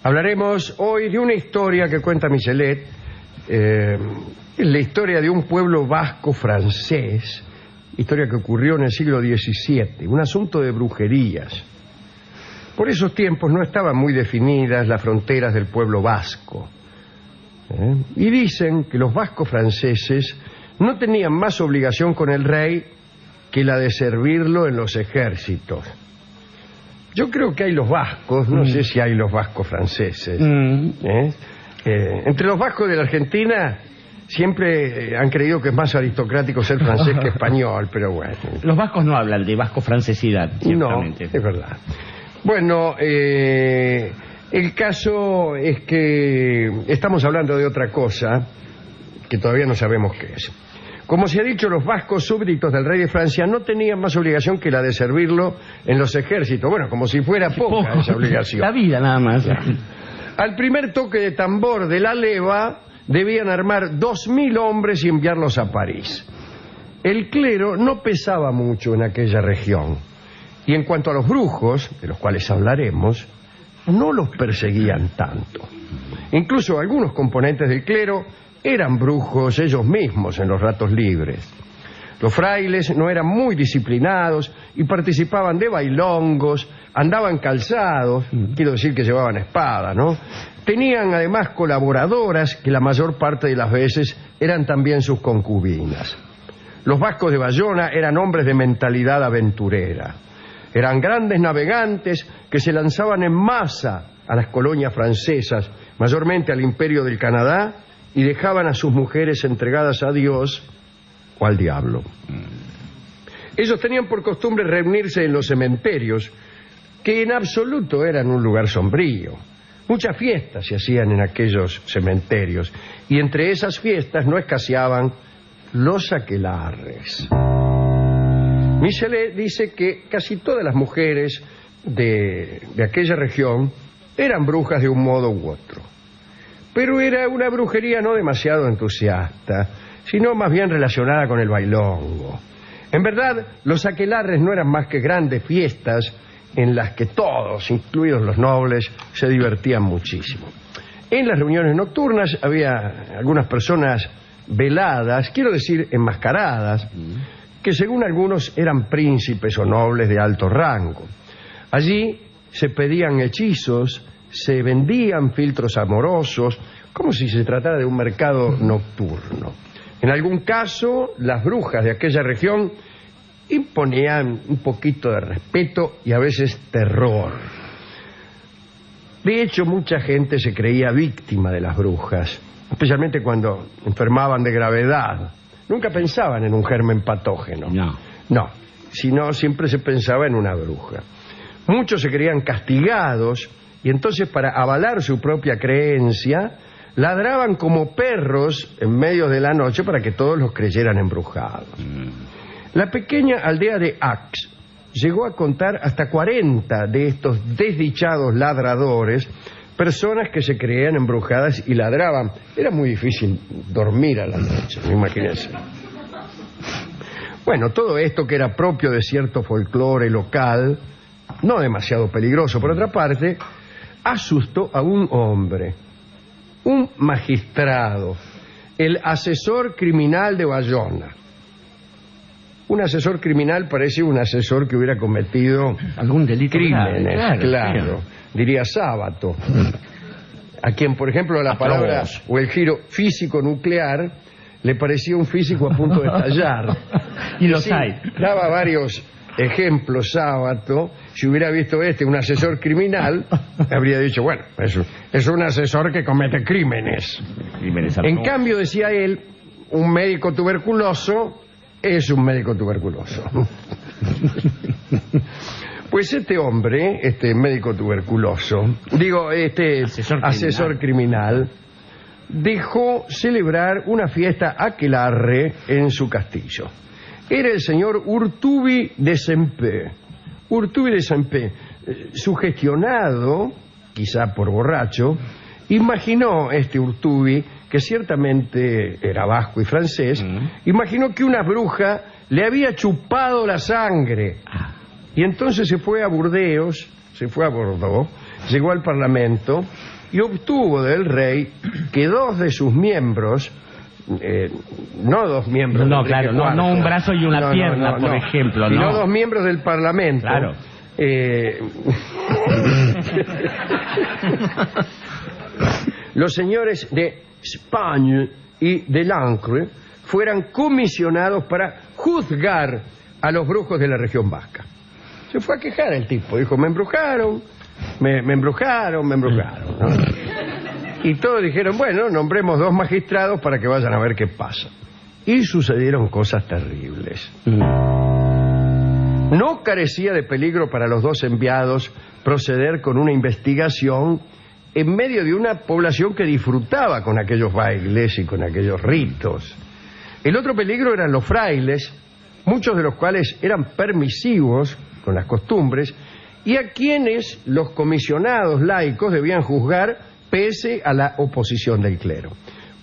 Hablaremos hoy de una historia que cuenta Michelet, la historia de un pueblo vasco francés, historia que ocurrió en el siglo XVII, un asunto de brujerías. Por esos tiempos no estaban muy definidas las fronteras del pueblo vasco. Y dicen que los vascos franceses no tenían más obligación con el rey que la de servirlo en los ejércitos. Yo creo que hay los vascos, no sé si hay los vascos franceses. Entre los vascos de la Argentina siempre han creído que es más aristocrático ser francés que español, pero bueno. Los vascos no hablan de vasco-francesidad, ciertamente. No, es verdad. Bueno, el caso es que estamos hablando de otra cosa que todavía no sabemos qué es. Como se ha dicho, los vascos súbditos del rey de Francia no tenían más obligación que la de servirlo en los ejércitos. Bueno, como si fuera poca esa obligación. La vida nada más. Al primer toque de tambor de la leva debían armar 2000 hombres y enviarlos a París. El clero no pesaba mucho en aquella región. Y en cuanto a los brujos, de los cuales hablaremos, no los perseguían tanto. Incluso algunos componentes del clero eran brujos ellos mismos en los ratos libres. Los frailes no eran muy disciplinados y participaban de bailongos, andaban calzados, quiero decir que llevaban espada, ¿no? Tenían además colaboradoras que la mayor parte de las veces eran también sus concubinas. Los vascos de Bayona eran hombres de mentalidad aventurera. Eran grandes navegantes que se lanzaban en masa a las colonias francesas, mayormente al Imperio del Canadá, y dejaban a sus mujeres entregadas a Dios o al diablo. Ellos tenían por costumbre reunirse en los cementerios, que en absoluto eran un lugar sombrío. Muchas fiestas se hacían en aquellos cementerios, y entre esas fiestas no escaseaban los aquelarres. Michelet dice que casi todas las mujeres de aquella región eran brujas de un modo u otro. Pero era una brujería no demasiado entusiasta, sino más bien relacionada con el bailongo. En verdad, los aquelarres no eran más que grandes fiestas en las que todos, incluidos los nobles, se divertían muchísimo. En las reuniones nocturnas había algunas personas veladas, quiero decir enmascaradas, que según algunos eran príncipes o nobles de alto rango. Allí se pedían hechizos, se vendían filtros amorosos, como si se tratara de un mercado nocturno. En algún caso, las brujas de aquella región imponían un poquito de respeto y a veces terror. De hecho, mucha gente se creía víctima de las brujas, especialmente cuando enfermaban de gravedad. Nunca pensaban en un germen patógeno. No, sino siempre se pensaba en una bruja. Muchos se creían castigados y entonces, para avalar su propia creencia, ladraban como perros en medio de la noche para que todos los creyeran embrujados. La pequeña aldea de Aix llegó a contar hasta 40 de estos desdichados ladradores, personas que se creían embrujadas y ladraban. Era muy difícil dormir a la noche, imagínense. Bueno, todo esto que era propio de cierto folclore local, no demasiado peligroso por otra parte, asustó a un hombre, un magistrado, el asesor criminal de Bayona. Un asesor criminal parece un asesor que hubiera cometido algún delito, crímenes, claro. Diría Sábato, a quien, por ejemplo, la palabra o el giro físico nuclear le parecía un físico a punto de estallar. Y los hay. Daba varios ejemplos Sábato. Si hubiera visto un asesor criminal, habría dicho, bueno, es un asesor que comete crímenes. En cambio, decía él, un médico tuberculoso es un médico tuberculoso. Pues este hombre, este médico tuberculoso, asesor criminal, dejó celebrar una fiesta aquelarre en su castillo. Era el señor Urtubi de Saint-Pé. Urtubi de Saint-Pé, sugestionado, quizá por borracho, imaginó Urtubi, que ciertamente era vasco y francés, imaginó que una bruja le había chupado la sangre. Y entonces se fue a Burdeos, se fue a Bordeaux, llegó al Parlamento y obtuvo del rey que 2 de sus miembros, no 2 miembros, no, claro, no un brazo y una pierna, por ejemplo, sino no, 2 miembros del Parlamento, claro. Los señores de España y de Lancre fueran comisionados para juzgar a los brujos de la región vasca. Se fue a quejar el tipo, dijo, me embrujaron, me embrujaron, ¿no? Y todos dijeron, bueno, nombremos 2 magistrados para que vayan a ver qué pasa. Y sucedieron cosas terribles. No carecía de peligro para los 2 enviados proceder con una investigación en medio de una población que disfrutaba con aquellos bailes y con aquellos ritos. El otro peligro eran los frailes, muchos de los cuales eran permisivos con las costumbres y a quienes los comisionados laicos debían juzgar pese a la oposición del clero.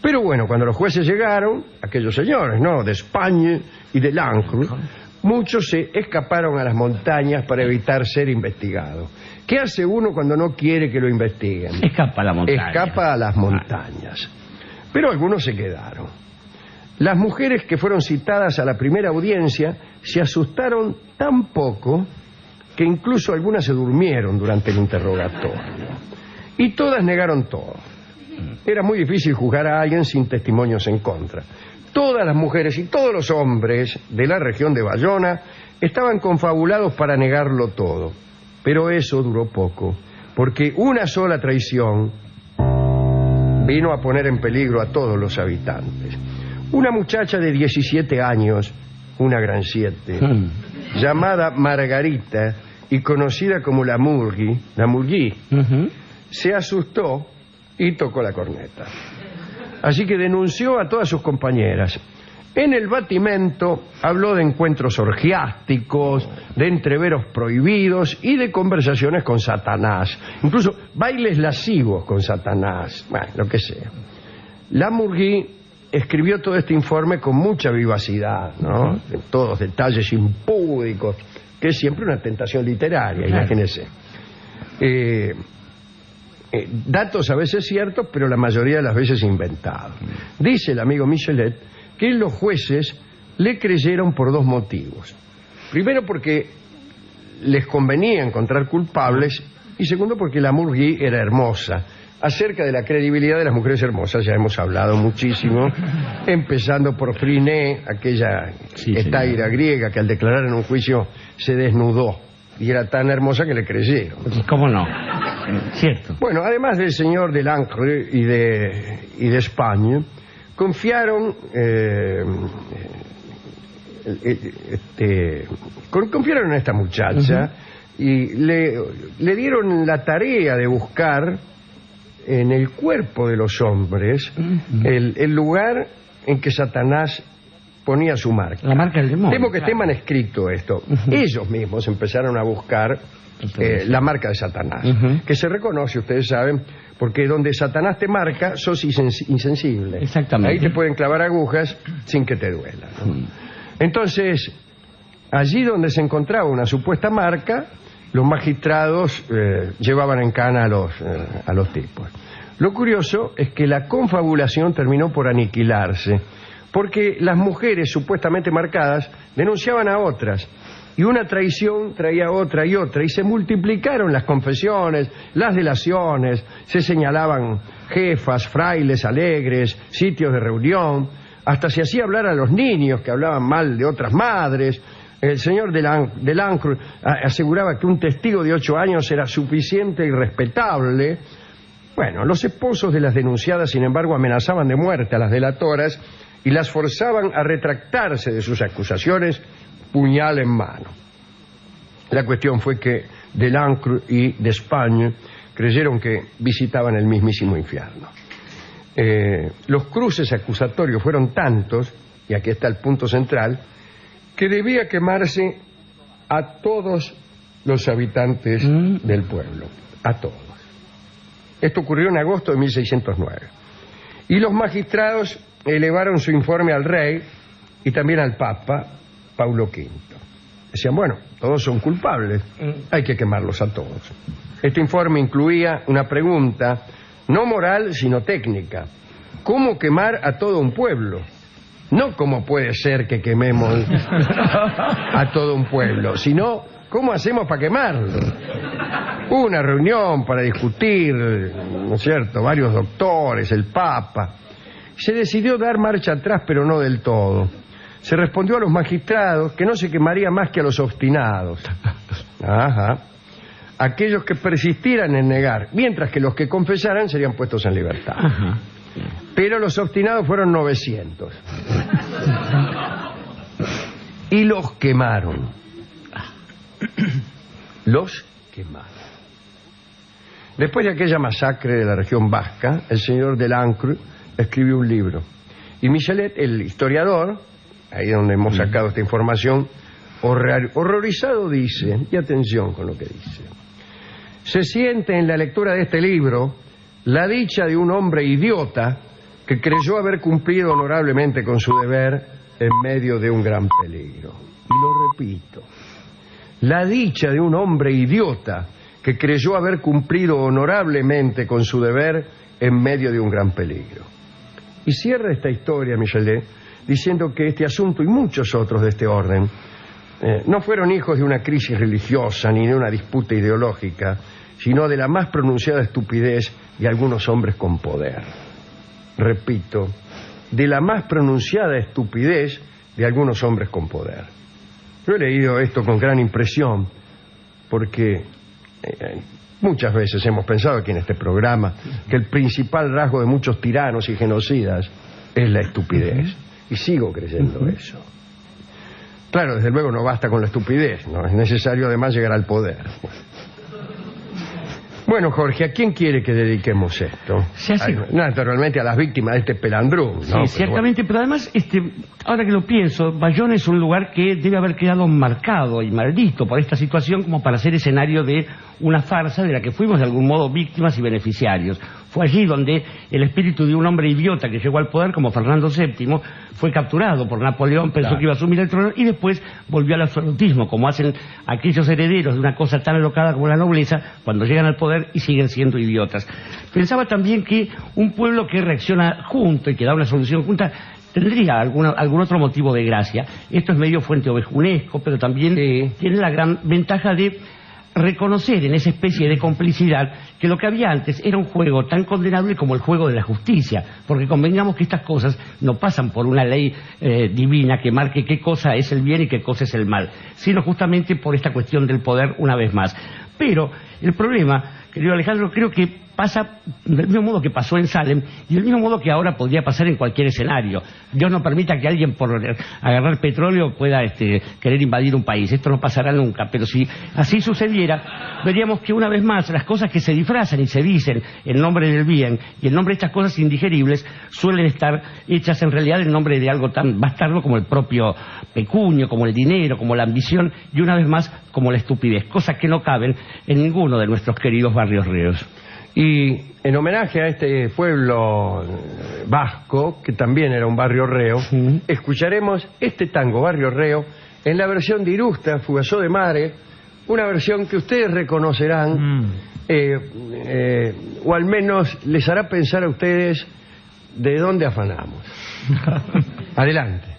Pero bueno, cuando los jueces llegaron, aquellos señores, ¿no?, de España y de Lancre, muchos se escaparon a las montañas para evitar ser investigados. ¿Qué hace uno cuando no quiere que lo investiguen? Escapa a la montaña. Escapa a las montañas. Pero algunos se quedaron. Las mujeres que fueron citadas a la primera audiencia se asustaron tan poco que incluso algunas se durmieron durante el interrogatorio. Y todas negaron todo. Era muy difícil juzgar a alguien sin testimonios en contra. Todas las mujeres y todos los hombres de la región de Bayona estaban confabulados para negarlo todo. Pero eso duró poco, porque una sola traición vino a poner en peligro a todos los habitantes. Una muchacha de 17 años, una gran 7, llamada Margarita y conocida como la Murgui, se asustó y tocó la corneta. Así que denunció a todas sus compañeras. En el batimento habló de encuentros orgiásticos, de entreveros prohibidos y de conversaciones con Satanás. Incluso bailes lascivos con Satanás. Bueno, lo que sea. La Murgui escribió todo este informe con mucha vivacidad, ¿no? De todos detalles impúdicos, que es siempre una tentación literaria, imagínense. Datos a veces ciertos, pero la mayoría de las veces inventados. Dice el amigo Michelet que los jueces le creyeron por 2 motivos. Primero, porque les convenía encontrar culpables, y segundo, porque la Murgui era hermosa. Acerca de la credibilidad de las mujeres hermosas ya hemos hablado muchísimo, empezando por Friné, aquella estaira griega que al declarar en un juicio se desnudó y era tan hermosa que le creyeron. ¿Cómo no? Cierto. Bueno, además del señor de Lancre y de España, confiaron confiaron en esta muchacha y le dieron la tarea de buscar en el cuerpo de los hombres el lugar en que Satanás ponía su marca. La marca del demonio. Temo que esté manuscrito esto. Ellos mismos empezaron a buscar la marca de Satanás, que se reconoce, ustedes saben, porque donde Satanás te marca, sos insensible. Exactamente. Ahí te pueden clavar agujas sin que te duela, ¿no? Entonces, allí donde se encontraba una supuesta marca, los magistrados llevaban en cana a los tipos. Lo curioso es que la confabulación terminó por aniquilarse, porque las mujeres supuestamente marcadas denunciaban a otras, y una traición traía otra y otra, y se multiplicaron las confesiones, las delaciones, se señalaban jefas, frailes alegres, sitios de reunión, hasta se hacía hablar a los niños que hablaban mal de otras madres. El señor de Lancre aseguraba que un testigo de 8 años era suficiente y respetable. Bueno, los esposos de las denunciadas, sin embargo, amenazaban de muerte a las delatoras y las forzaban a retractarse de sus acusaciones, puñal en mano. La cuestión fue que de Lancre y de España creyeron que visitaban el mismísimo infierno. Los cruces acusatorios fueron tantos, y aquí está el punto central, que debía quemarse a todos los habitantes del pueblo, a todos. Esto ocurrió en agosto de 1609. Y los magistrados elevaron su informe al rey y también al Papa Paulo V. Decían, bueno, todos son culpables, hay que quemarlos a todos. Este informe incluía una pregunta no moral, sino técnica. ¿Cómo quemar a todo un pueblo? No cómo puede ser que quememos a todo un pueblo, sino cómo hacemos para quemarlo. Hubo una reunión para discutir, ¿no es cierto?, varios doctores, el Papa. Se decidió dar marcha atrás, pero no del todo. Se respondió a los magistrados que no se quemaría más que a los obstinados. Ajá. Aquellos que persistieran en negar, mientras que los que confesaran serían puestos en libertad. Ajá. Pero los obstinados fueron 900. Y los quemaron. Los quemaron. Después de aquella masacre de la región vasca, el señor Delancre escribió un libro. Y Michelet, el historiador, ahí donde hemos sacado esta información, horrorizado dice, y atención con lo que dice: se siente en la lectura de este libro la dicha de un hombre idiota que creyó haber cumplido honorablemente con su deber en medio de un gran peligro. Y lo repito, la dicha de un hombre idiota que creyó haber cumplido honorablemente con su deber en medio de un gran peligro. Y cierra esta historia, Michelet, diciendo que este asunto y muchos otros de este orden no fueron hijos de una crisis religiosa ni de una disputa ideológica, sino de la más pronunciada estupidez de algunos hombres con poder. Repito, de la más pronunciada estupidez de algunos hombres con poder. Yo he leído esto con gran impresión, porque muchas veces hemos pensado aquí en este programa que el principal rasgo de muchos tiranos y genocidas es la estupidez. Y sigo creyendo eso. Claro, desde luego no basta con la estupidez, ¿no? Es necesario además llegar al poder. Bueno, Jorge, ¿a quién quiere que dediquemos esto? Naturalmente a las víctimas de este pelandrú, ¿no? Sí, ciertamente, pero además, ahora que lo pienso, Bayonne es un lugar que debe haber quedado marcado y maldito por esta situación como para ser escenario de una farsa de la que fuimos de algún modo víctimas y beneficiarios. Fue allí donde el espíritu de un hombre idiota que llegó al poder, como Fernando VII, fue capturado por Napoleón, pensó que iba a asumir el trono y después volvió al absolutismo, como hacen aquellos herederos de una cosa tan alocada como la nobleza cuando llegan al poder y siguen siendo idiotas. Pensaba también que un pueblo que reacciona junto y que da una solución junta tendría algún otro motivo de gracia. Esto es medio fuente ovejunesco, pero también tiene la gran ventaja de reconocer en esa especie de complicidad que lo que había antes era un juego tan condenable como el juego de la justicia, porque convengamos que estas cosas no pasan por una ley divina que marque qué cosa es el bien y qué cosa es el mal, sino justamente por esta cuestión del poder una vez más. Pero el problema, querido Alejandro, creo que pasa del mismo modo que pasó en Salem y del mismo modo que ahora podría pasar en cualquier escenario. Dios no permita que alguien por agarrar petróleo pueda querer invadir un país. Esto no pasará nunca, pero si así sucediera, veríamos que una vez más las cosas que se disfrazan y se dicen en nombre del bien y en nombre de estas cosas indigeribles suelen estar hechas en realidad en nombre de algo tan bastardo como el propio pecunio, como el dinero, como la ambición y una vez más como la estupidez, cosas que no caben en ninguno de nuestros queridos barrios reos. Y en homenaje a este pueblo vasco, que también era un barrio reo, escucharemos este tango Barrio Reo en la versión de Irusta, Fugazó de Mare, una versión que ustedes reconocerán, o al menos les hará pensar a ustedes de dónde afanamos. Adelante.